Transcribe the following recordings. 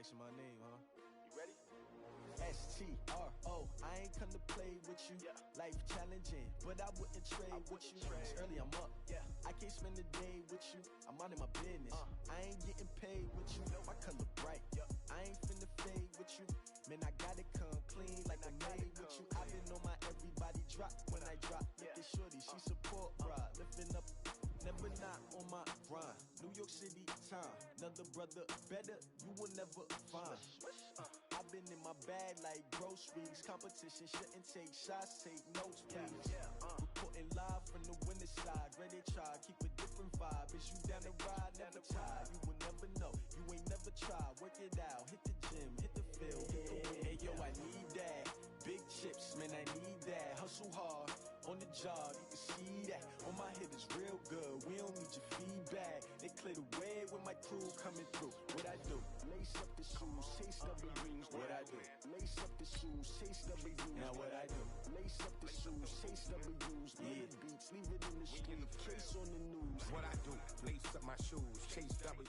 asking my name, huh? You ready? STRO, I ain't come to play with you. Life challenging, but I wouldn't trade with you. It's early, I'm up. I can't spend the day with you. I'm out of my business. I ain't getting paid with you. My color bright. I ain't finna fade with you. Man, I gotta come clean like I made with you. I've been on my everybody drop when I drop. Look at shorty, she support ride. Lifting up, never not on my grind. New York City time, another brother better, you will never find. I've been in my bag like groceries. Competition shouldn't take shots, take notes, please. Reporting live from the winter side. Ready to try, keep a different vibe. Is you down the ride, never tired. You will never know, you ain't never tried. Work it out, hit the gym, hit the field. Hey yo, I need that. Big chips, man, I need that. Hustle hard, on the job, you can see that. On my head is real good, we don't need your feedback. They clear the way with my crew coming through. What I do? Lace up the shoes, chase W's. What I do? Lace up the shoes, chase W's. Now what I do? Lace up the shoes, chase W's. Yeah. The beats, leave it in the street, case on the news. What I do? Lace up my shoes, chase W.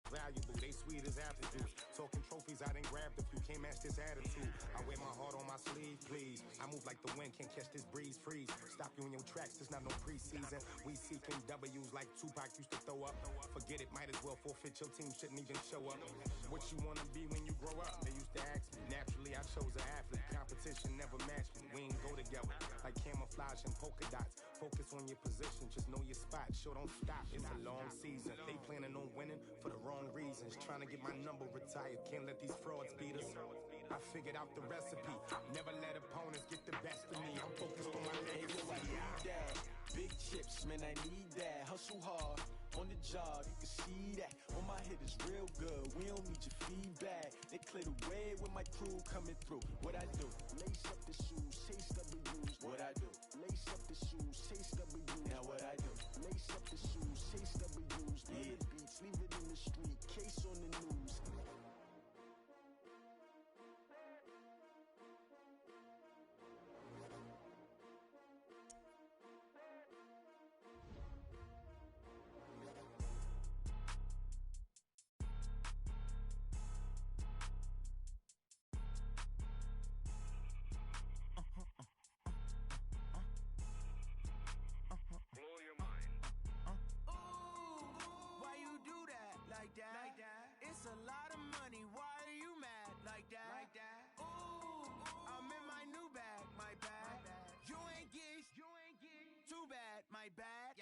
Valuable, they sweet as apple juice. Talking trophies, I didn't grab the few. Can't match this attitude. I wear my heart on my sleeve, please. I move like the wind, can't catch this breeze, freeze. Stop you in your tracks, there's not no preseason. We seeking W's like Tupac used to throw up. Forget it, might as well forfeit. Your team shouldn't even show up. What you wanna be when you grow up? They used to ask me. Naturally, I chose an athlete. Competition never matched me. We ain't go together like camouflage and polka dots. Focus on your position, just know your spot. Show don't stop, it's a long season. They planning on winning for the wrong reasons. Trying to get my number retired. Can't let these frauds beat us. I figured out the recipe. Never let opponents get the best of me. I'm focused on my legacy. I need that. Big chips, man, I need that. Hustle hard, on the job, you can see that. On my head is real good, we don't need your feedback. They clear the way with my crew coming through. What I do? Lace up the shoes, chase W's. What I do? Lace up the shoes, chase W's. Now what I do? Lace up the shoes, chase W's. Yeah. The beats, leave it in the street, case on the news. It's a lot of money, why are you mad like that? Ooh, I'm in my new bag, my bad. You ain't get too bad, my bad.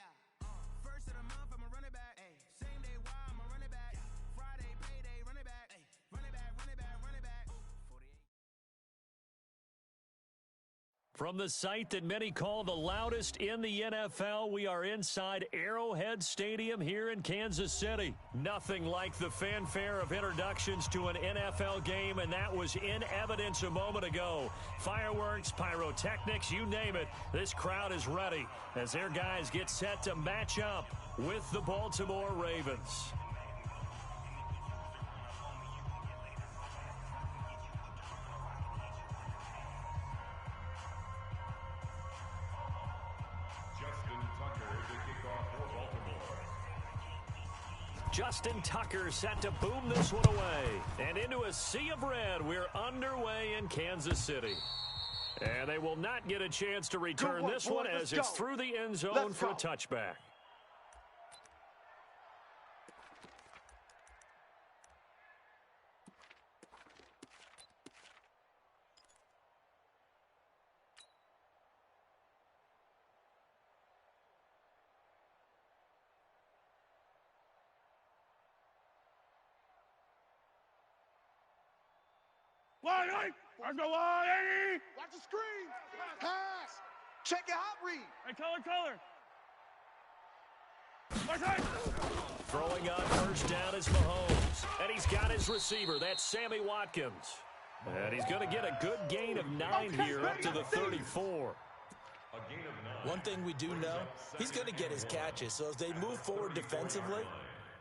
First of the month, I'ma run it back. Same day, why I'ma run it back. Friday, payday, run it back. Run it back, run it back, run it back. 48. From the site that many call the loudest in the NFL, we are inside Arrowhead Stadium here in Kansas City. Nothing like the fanfare of introductions to an NFL game, and that was in evidence a moment ago. Fireworks, pyrotechnics, you name it. This crowd is ready as their guys get set to match up with the Baltimore Ravens. Justin Tucker set to boom this one away. And into a sea of red, we're underway in Kansas City. And they will not get a chance to return this one as it's through the end zone for a touchback. Line 8! Let's go line 80! Watch the screen! Pass! Check your hot read! Hey, color! Let's Throwing on first down is Mahomes. And he's got his receiver. That's Sammy Watkins. And he's going to get a good gain of 9 here up to the 34. One thing we do know, he's going to get his catches. So as they move forward defensively,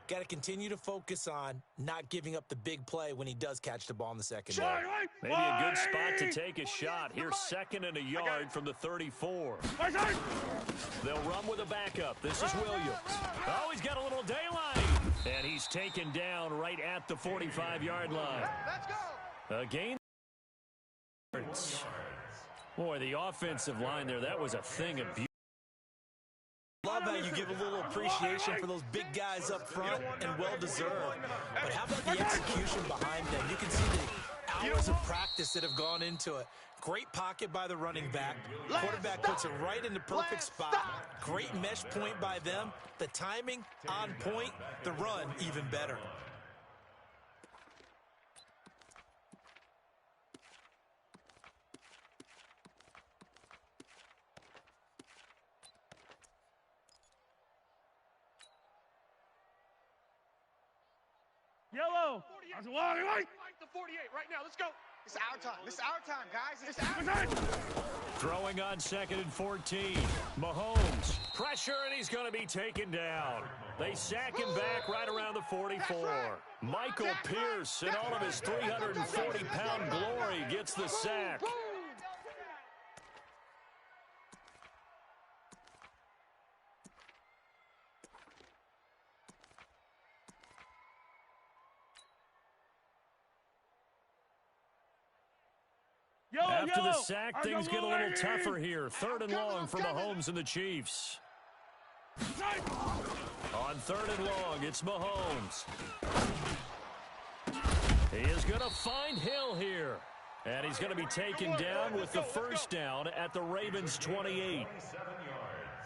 Got to continue to focus on not giving up the big play when he does catch the ball in the second Wide down. right. Maybe a good spot to take a shot. Here's 2nd and a yard from the 34. Right side. They'll run with a backup. This is Williams. Oh, he's got a little daylight. And he's taken down right at the 45-yard line. Let's go. A gain. Boy, the offensive line there, that was a thing of beauty. Love how you give a little appreciation for those big guys up front, and well-deserved. But how about the execution behind them? You can see the hours of practice that have gone into it. Great pocket by the running back. Quarterback puts it right in the perfect spot. Great mesh point by them. The timing on point. The run even better. Yellow. That's wide right. The 48 right now. Let's go. It's our time. It's our time, guys. It's our time. Throwing on 2nd and 14. Mahomes. Pressure, and he's going to be taken down. They sack him back right around the 44. Michael Pierce, in all of his 340-pound glory, gets the sack. After the sack, things get a little tougher here. 3rd and long for Mahomes and the Chiefs. On 3rd and long, it's Mahomes. He is going to find Hill here. And he's going to be taken down with the first down at the Ravens' 28.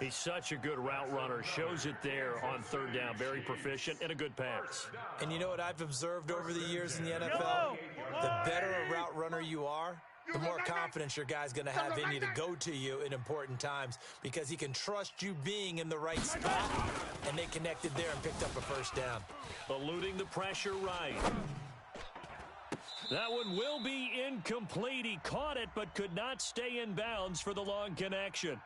He's such a good route runner. Shows it there on 3rd down. Very proficient and a good pass. And you know what I've observed over the years in the NFL? The better a route runner you are, the more confidence your guy's going to have in you to go to you in important times, because he can trust you being in the right spot, and they connected there and picked up a first down. Eluding the pressure right. That one will be incomplete. He caught it but could not stay in bounds for the long connection.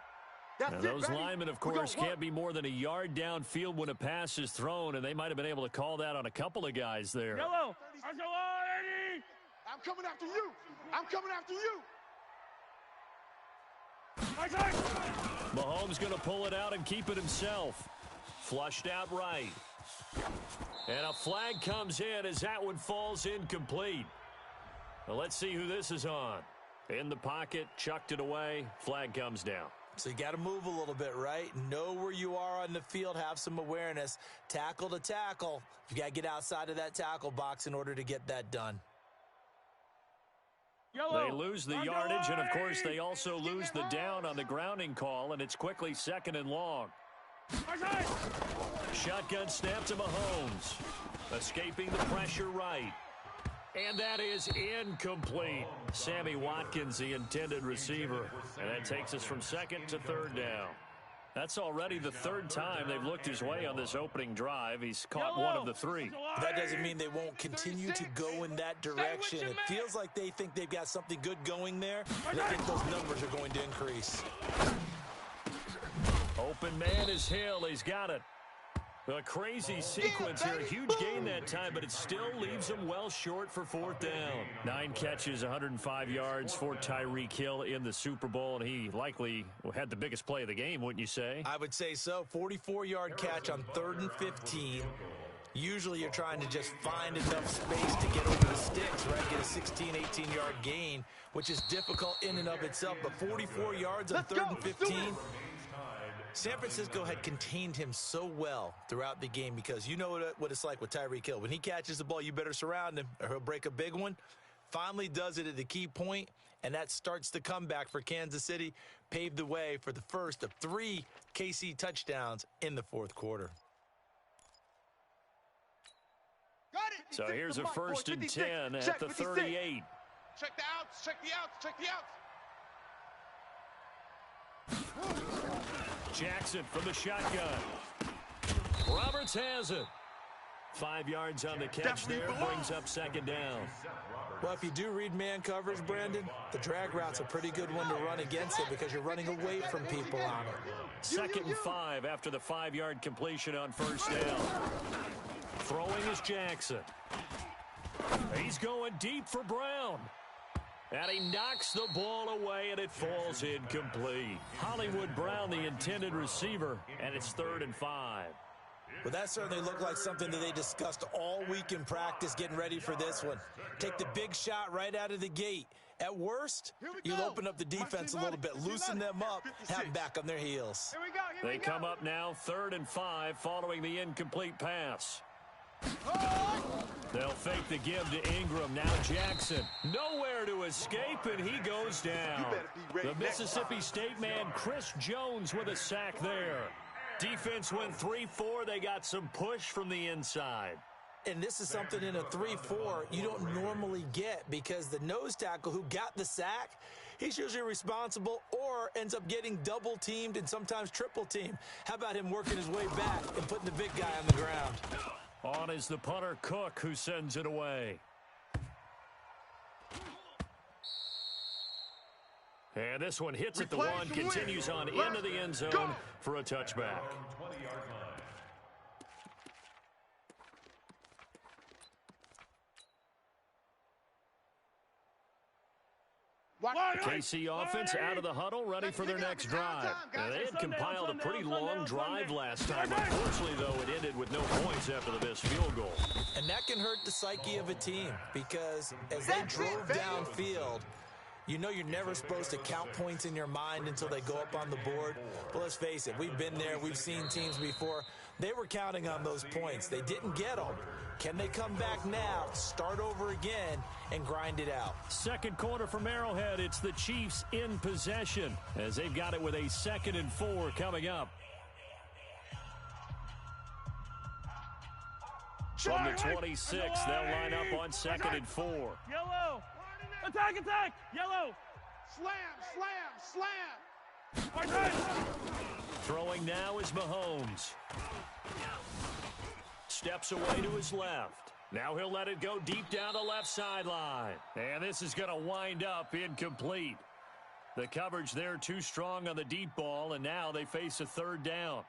Now, those linemen, of course, can't be more than a yard downfield when a pass is thrown, and they might have been able to call that on a couple of guys there. Yellow. I'm coming after you. I'm coming after you. Right side. Mahomes going to pull it out and keep it himself. Flushed out right. And a flag comes in as that one falls incomplete. Well, let's see who this is on. In the pocket, chucked it away, flag comes down. So you got to move a little bit, right? Know where you are on the field, have some awareness. Tackle to tackle. You got to get outside of that tackle box in order to get that done. Yellow. They lose the yardage, and of course they also lose the down on the grounding call, and it's quickly 2nd and long. Right side. Shotgun snap to Mahomes. Escaping the pressure right. And that is incomplete. Sammy Watkins, the intended receiver. And that takes us from 2nd to 3rd down. That's already the 3rd time they've looked his way on this opening drive. He's caught one of the 3. That doesn't mean they won't continue to go in that direction. It feels like they think they've got something good going there, and I think those numbers are going to increase. Open man is Hill. He's got it. A crazy sequence here. A huge gain that time, but it still leaves him well short for 4th down. 9 catches, 105 yards for Tyreek Hill in the Super Bowl, and he likely had the biggest play of the game, wouldn't you say? I would say so. 44-yard catch on 3rd and 15. Usually you're trying to just find enough space to get over the sticks, right? Get a 16, 18-yard gain, which is difficult in and of itself. But 44 yards on 3rd and 15. San Francisco had contained him so well throughout the game, because you know what it's like with Tyreek Hill. When he catches the ball, you better surround him or he'll break a big one. Finally does it at the key point, and that starts the comeback for Kansas City, paved the way for the first of 3 KC touchdowns in the 4th quarter. So here's a 1st and 10 at the 38. Check the outs, check the outs, check the outs. Jackson from the shotgun. Roberts has it. 5 yards on the catch there, brings up 2nd down. Well, if you do read man coverage, Brandon, the drag route's a pretty good one to run against it, because you're running away from people on it. 2nd and 5 after the 5-yard completion on 1st down. Throwing is Jackson. He's going deep for Brown. And he knocks the ball away, and it falls incomplete. Hollywood Brown, the intended receiver, and it's 3rd and 5. Well, that certainly looked like something that they discussed all week in practice getting ready for this one. Take the big shot right out of the gate. At worst, you'll open up the defense a little bit, loosen them up, have them back on their heels. They come up now 3rd and 5 following the incomplete pass. They'll fake the give to Ingram. Now Jackson. Nowhere to escape, and he goes down. The Mississippi State man, Chris Jones, with a sack there. Defense went 3-4. They got some push from the inside. And this is something in a 3-4 you don't normally get because the nose tackle who got the sack, he's usually responsible or ends up getting double-teamed and sometimes triple-teamed. How about him working his way back and putting the big guy on the ground? On is the punter, Cook, who sends it away. And this one hits at the 1, continues on into the end zone for a touchback. The KC offense out of the huddle, ready for their next drive. They had compiled a pretty long drive last time. Unfortunately, though, it ended with no points after the missed field goal. And that can hurt the psyche of a team because as they drove downfield, you know you're never supposed to count points in your mind until they go up on the board. But let's face it, we've been there. We've seen teams before. They were counting on those points. They didn't get them. Can they come back now, start over again, and grind it out? Second quarter from Arrowhead. It's the Chiefs in possession as they've got it with a 2nd and 4 coming up. From the 26, they'll line up on 2nd and 4. Yellow. Attack, attack. Yellow. Slam. Throwing now is Mahomes. Steps away to his left. Now he'll let it go deep down the left sideline. And this is going to wind up incomplete. The coverage there too strong on the deep ball, and now they face a 3rd down.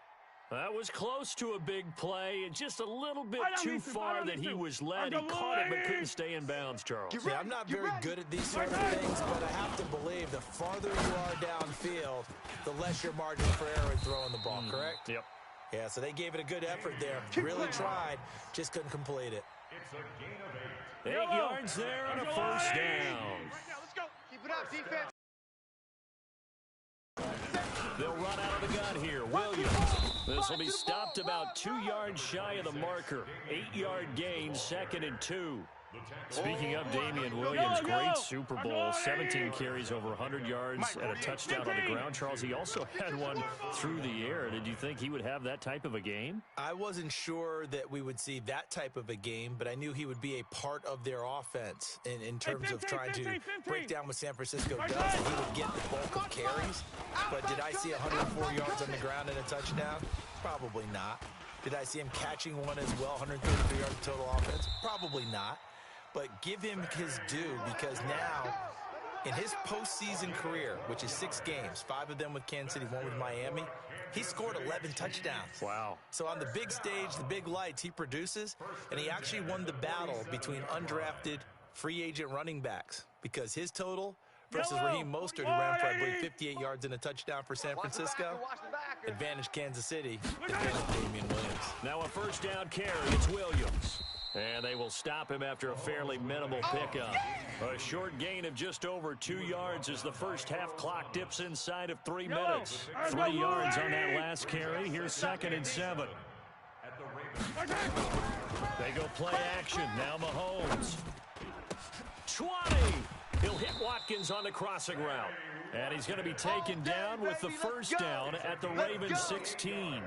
That was close to a big play, and just a little bit too far that he was led. He caught it but couldn't stay in bounds, Charles. Yeah, I'm not very good at these sort of things, but I have to believe the farther you are downfield, the less your margin for error in throwing the ball, correct? Yep. Yeah, so they gave it a good effort there. Really tried, just couldn't complete it. 8 yards there and a 1st down. Let's go. Keep it up, defense. They'll run out of the gun here. Williams. This will be stopped about 2 yards shy of the marker. 8-yard gain, 2nd and 2. Speaking of Damian Williams, great Super Bowl, 17 carries over 100 yards and a touchdown on the ground. Charles, he also had one through the air. Did you think he would have that type of a game? I wasn't sure that we would see that type of a game, but I knew he would be a part of their offense in terms of trying to break down what San Francisco does. And he would get the bulk of carries, but did I see 104 yards on the ground and a touchdown? Probably not. Did I see him catching one as well, 133 yards total offense? Probably not. But give him his due because now, in his postseason career, which is 6 games, 5 of them with Kansas City, 1 with Miami, he scored 11 touchdowns. Wow. So on the big stage, the big lights, he produces, and he actually won the battle between undrafted free agent running backs because his total versus Raheem Mostert, who ran for, I believe, 58 yards and a touchdown for San Francisco, advantage Kansas City, advantage Damian Williams. Now a 1st down carry, it's Williams. And they will stop him after a fairly minimal pickup. A short gain of just over 2 yards as the first half clock dips inside of 3 minutes. 3 yards on that last carry. Here's 2nd and 7. They go play action. Now Mahomes. 20. He'll hit Watkins on the crossing route. And he's going to be taken down with the 1st down at the Ravens 16.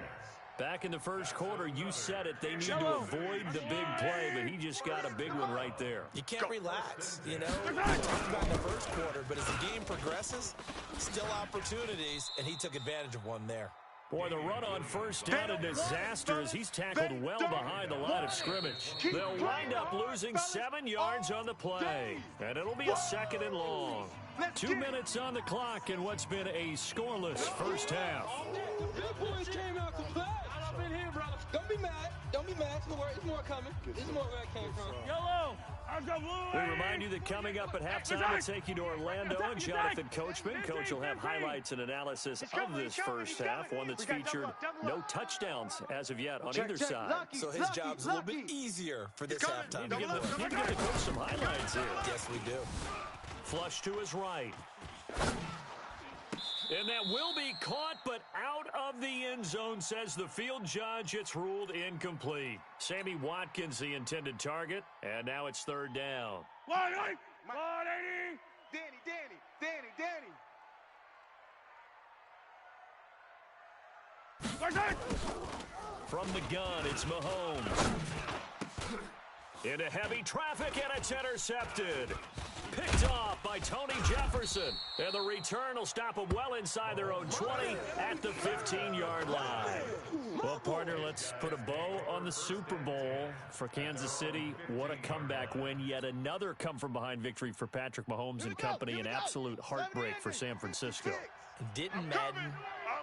Back in the first quarter, you said it, they need to avoid the big play, but he just got a big one right there. You can't relax, you know. We talked about in the first quarter, but as the game progresses, still opportunities, and he took advantage of one there. Boy, the run on 1st down, a disaster as he's tackled well behind the line of scrimmage. They'll wind up losing 7 yards on the play, and it'll be a 2nd and long. 2 minutes on the clock in what's been a scoreless first half. Big boys came out to play. I'm in here, brother. Don't be mad. Don't be mad. It's more coming. This is more where it came from. Yellow. We remind you that coming up at halftime, we'll take you to Orlando. Jonathan Coachman. Coach will have highlights and analysis of this first half, one that's featured no touchdowns as of yet on either side. So his job's a little bit easier for this halftime. Need to give the coach some highlights here. Yes, we do. Flush to his right. And that will be caught, but out of the end zone, says the field judge. It's ruled incomplete. Sammy Watkins, the intended target, and now it's third down. 180. Danny. From the gun, it's Mahomes. Into heavy traffic, and it's intercepted. Picked off by Tony Jefferson. And the return will stop them well inside their own 20 at the 15-yard line. Well, partner, let's put a bow on the Super Bowl for Kansas City. What a comeback win. Yet another come-from-behind victory for Patrick Mahomes and company. An absolute heartbreak for San Francisco. Didn't Madden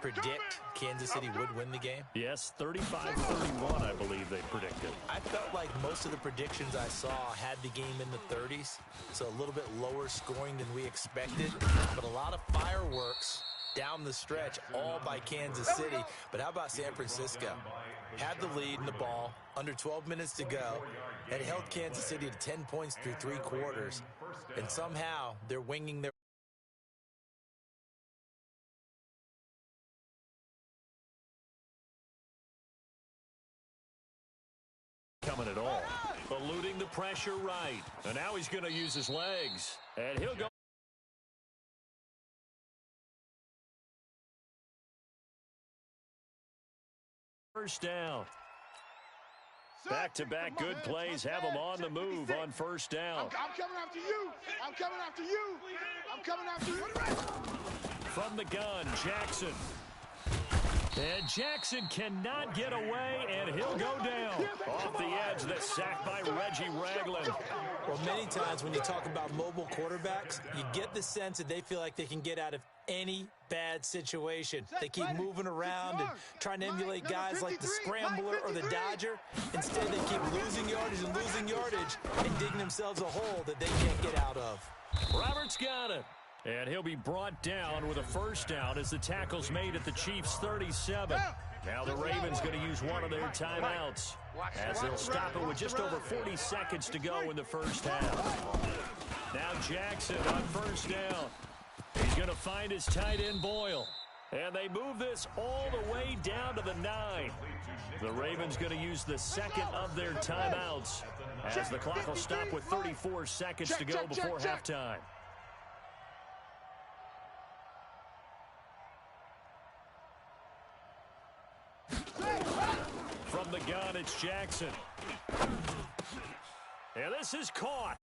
predict Kansas City would win the game? Yes, 35-31, I believe they predicted. I felt like most of the predictions I saw had the game in the 30s, so a little bit lower scoring than we expected, but a lot of fireworks down the stretch, all by Kansas City. But how about San Francisco? Had the lead in the ball, under 12 minutes to go, and held Kansas City to 10 points through 3 quarters, and somehow they're winging their coming at all. Eluding the pressure right. And now he's going to use his legs. And he'll go. First down. Back-to-back good plays have him on the move on first down. I'm coming after you. I'm coming after you. I'm coming after you. From the gun, Jackson. And Jackson cannot get away, and he'll go down. Off the edge, the sack by Reggie Ragland. Well, many times when you talk about mobile quarterbacks, you get the sense that they feel like they can get out of any bad situation. They keep moving around and trying to emulate guys like the Scrambler or the Dodger. Instead, they keep losing yardage and digging themselves a hole that they can't get out of. Roberts got it. And he'll be brought down with a first down as the tackle's made at the Chiefs' 37. Now the Ravens going to use one of their timeouts as they'll stop it with just over 40 seconds to go in the first half. Now Jackson on first down. He's going to find his tight end Boyle. And they move this all the way down to the 9. The Ravens going to use the second of their timeouts as the clock will stop with 34 seconds to go before halftime. From the gun, it's Jackson. And this is caught.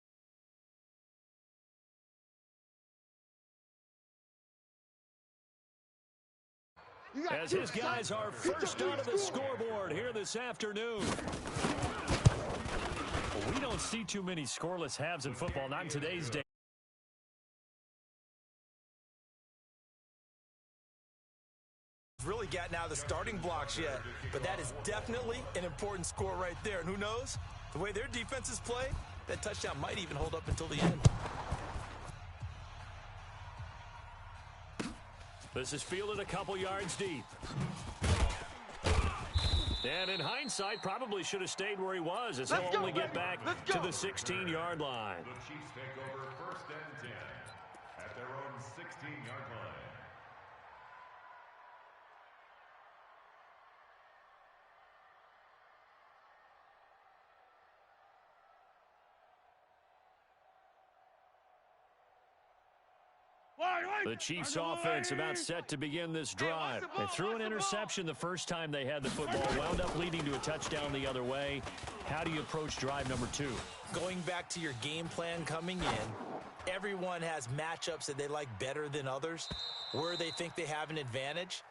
As his guys are first onto the scoreboard here this afternoon. Well, we don't see too many scoreless halves in football, not in today's day. Really gotten out of the starting blocks yet, but that is definitely an important score right there. And who knows, the way their defenses play, that touchdown might even hold up until the end. This is fielded a couple yards deep. And in hindsight, probably should have stayed where he was, as he'll only get back to the 16-yard line. The Chiefs take over first and 10 at their own 16-yard line. The Chiefs offense about set to begin this drive. They threw an interception the first time they had the football, wound up leading to a touchdown the other way. How do you approach drive number 2? Going back to your game plan coming in, everyone has matchups that they like better than others, where they think they have an advantage.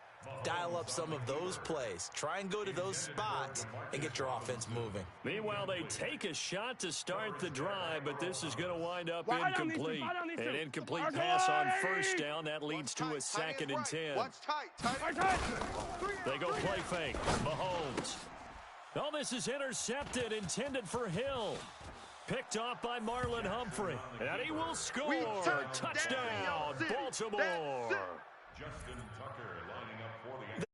Dial up some of those plays. Try and go to those spots and get your offense moving. Meanwhile, they take a shot to start the drive, but this is going to wind up incomplete. An incomplete pass on first down. That leads to a 2nd and 10. Watch tight. They go play fake. Mahomes. Oh, this is intercepted, intended for Hill. Picked off by Marlon Humphrey. And he will score. Touchdown, Baltimore. Justin Tucker lining up for the